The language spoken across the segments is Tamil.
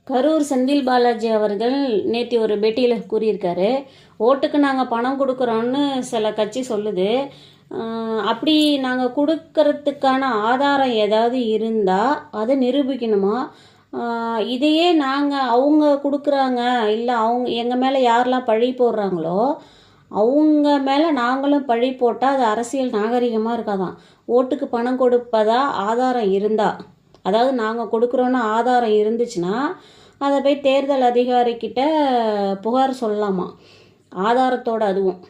கரூர் செந்தில் பாலாஜி அவர்கள் நேற்று ஒரு பேட்டியில் கூறியிருக்காரு, ஓட்டுக்கு நாங்கள் பணம் கொடுக்குறோன்னு சில கட்சி சொல்லுது. அப்படி நாங்கள் கொடுக்கறதுக்கான ஆதாரம் ஏதாவது இருந்தால் அதை நிரூபிக்கணுமா? இதையே நாங்கள் அவங்க கொடுக்குறாங்க, இல்லை அவங்க எங்கள் மேலே யாரெல்லாம் பழி போடுறாங்களோ அவங்க மேலே நாங்களும் பழி போட்டால் அது அரசியல் நாகரிகமாக இருக்காதான். ஓட்டுக்கு பணம் கொடுப்பதா ஆதாரம் இருந்தால், அதாவது நாங்கள் கொடுக்குறோன்னு ஆதாரம் இருந்துச்சுன்னா அதை போய் தேர்தல் அதிகாரிக்கிட்ட புகார் சொல்லலாமா, ஆதாரத்தோடு. அதுவும்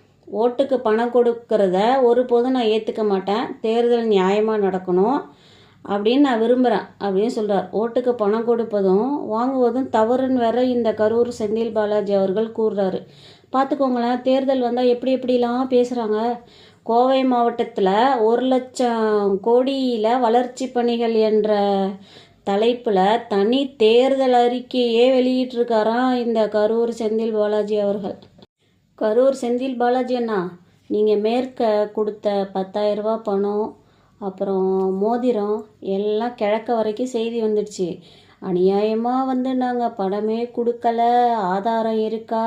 ஓட்டுக்கு பணம் கொடுக்கறத ஒருபோதும் நான் ஏற்றுக்க மாட்டேன், தேர்தல் நியாயமாக நடக்கணும் அப்படின்னு நான் விரும்புகிறேன் அப்படின்னு சொல்கிறார். ஓட்டுக்கு பணம் கொடுப்பதும் வாங்குவதும் தவறுன்னு வேற இந்த கரூர் செந்தில் பாலாஜி அவர்கள் கூறுறாரு. பார்த்துக்கோங்களேன், தேர்தல் வந்தால் எப்படிலாம் பேசுகிறாங்க. கோவை மாவட்டத்தில் 1,00,000 கோடியில் வளர்ச்சி பணிகள் என்ற தலைப்பில் தனி தேர்தல் அறிக்கையே வெளியிட்டிருக்காராம் இந்த கரூர் செந்தில் பாலாஜி அவர்கள். கரூர் செந்தில் பாலாஜி அண்ணா, நீங்கள் மேற்க கொடுத்த 10,000 ரூபா பணம், அப்புறம் மோதிரம் எல்லாம் கிழக்க வரைக்கும் செய்தி வந்துடுச்சு. அநியாயமாக நாங்கள் பணமே கொடுக்கல, ஆதாரம் இருக்கா,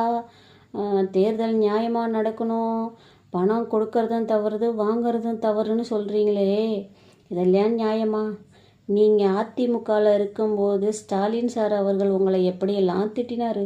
தேர்தல் நியாயமாக நடக்கணும், பணம் கொடுக்கறதும் தவறுது வாங்கிறதும் தவறுன்னு சொல்கிறீங்களே, இதெல்லாம் நியாயமா? நீங்கள் அதிமுகவில் இருக்கும்போது ஸ்டாலின் சார் அவர்கள் உங்களை எப்படியெல்லாம் திட்டினார்.